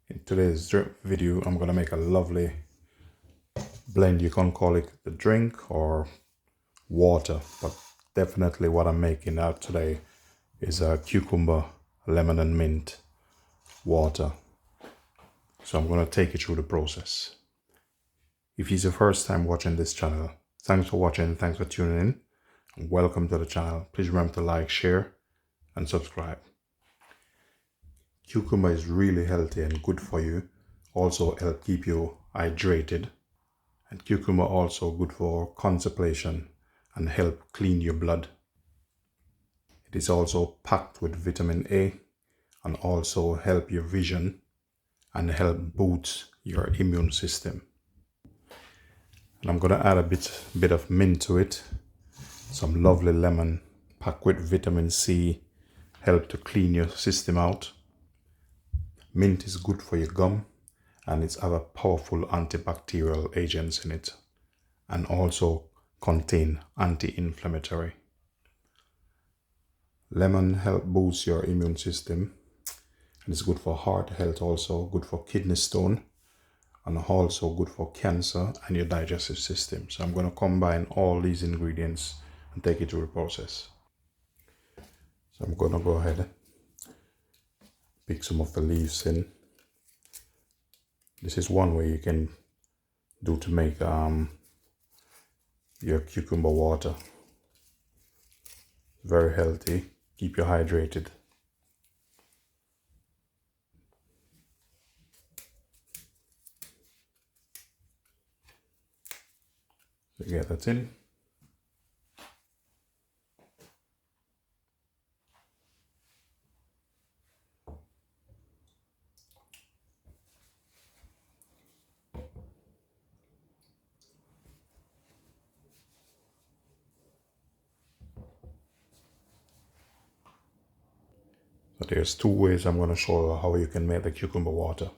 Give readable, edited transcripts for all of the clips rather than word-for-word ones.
In today's video, I'm going to make a lovely blend. You can call it the drink or water, but definitely what I'm making out today is a cucumber, lemon and mint water. So I'm going to take you through the process. If it's your first time watching this channel, thanks for watching, thanks for tuning in, and welcome to the channel. Please remember to like, share, and subscribe. Cucumber is really healthy and good for you. Also help keep you hydrated. And cucumber also good for constipation and help clean your blood. It is also packed with vitamin A and also help your vision and help boost your immune system. And I'm going to add a bit of mint to it. Some lovely lemon packed with vitamin C, help to clean your system out. Mint is good for your gum and it's have a powerful antibacterial agents in it and also contain anti-inflammatory. Lemon help boost your immune system and it's good for heart health, also good for kidney stone and also good for cancer and your digestive system. So I'm going to combine all these ingredients and take it through the process. So I'm going to go ahead, pick some of the leaves in. This is one way you can do to make your cucumber water. Very healthy, keep you hydrated. So get that in. So there's two ways I'm going to show you how you can make the cucumber water.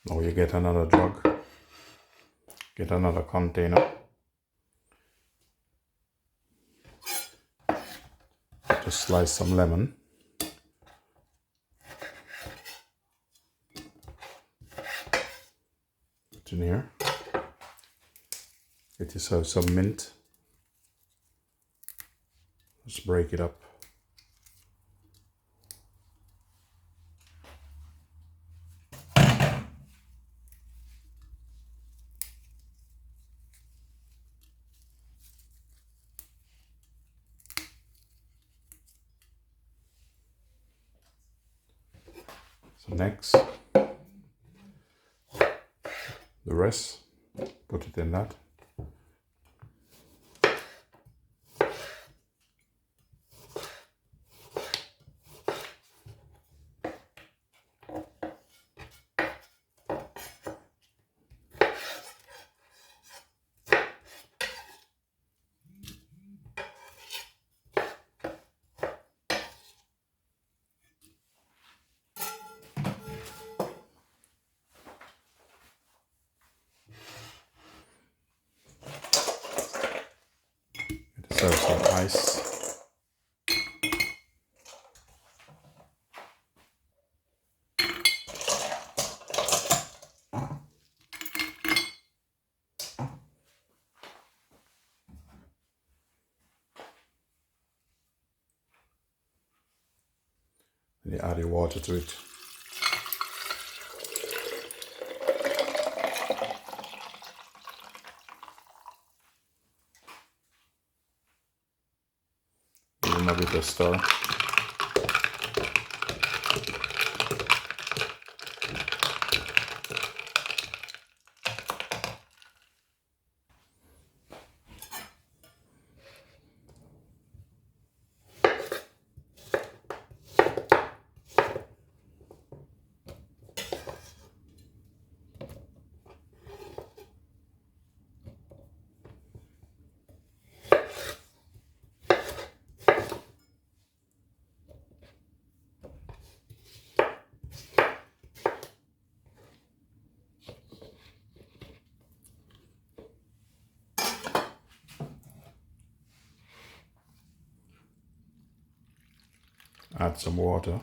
Now you get another jug, get another container. Just slice some lemon. Put in here. Get yourself some mint. Just break it up. So next, the rest, put it in that. Serve some ice. And you add your water to it. Give them a bit of stir. Add some water.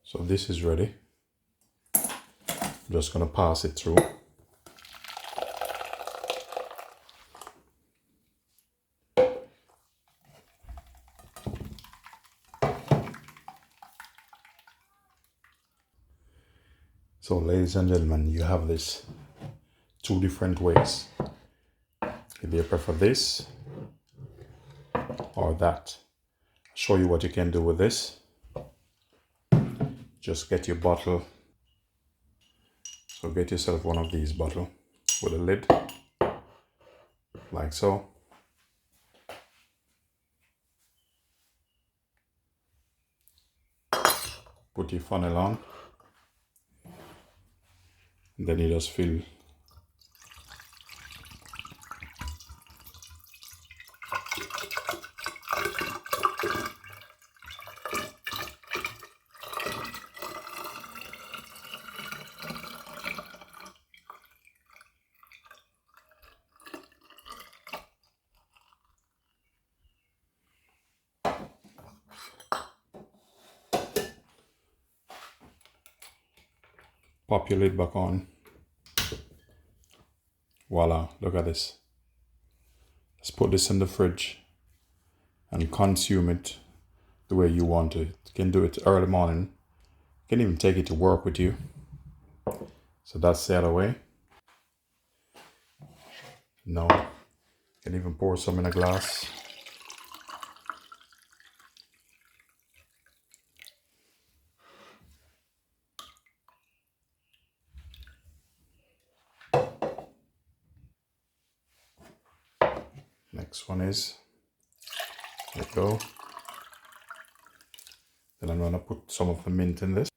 So this is ready. I'm just going to pass it through. So ladies and gentlemen, you have this two different ways. If you prefer this or that, I'll show you what you can do with this. Just get your bottle. So get yourself one of these bottles with a lid, like so. Put your funnel on, and then you just fill. Pop your lid back on. Voila, look at this. Let's put this in the fridge and consume it the way you want it. You can do it early morning. You can even take it to work with you. So that's the other way. No, you can even pour some in a glass. Next one is, there you go. Then I'm going to put some of the mint in this.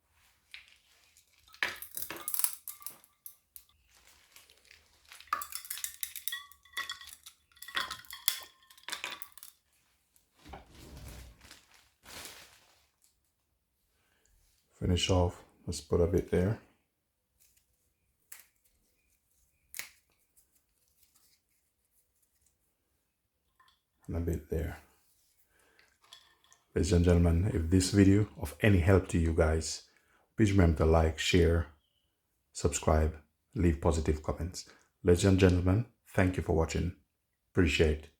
Finish off, let's put a bit there. And a bit there. Ladies and gentlemen, if this video of any help to you guys, please remember to like, share, subscribe, leave positive comments. Ladies and gentlemen, thank you for watching. Appreciate it.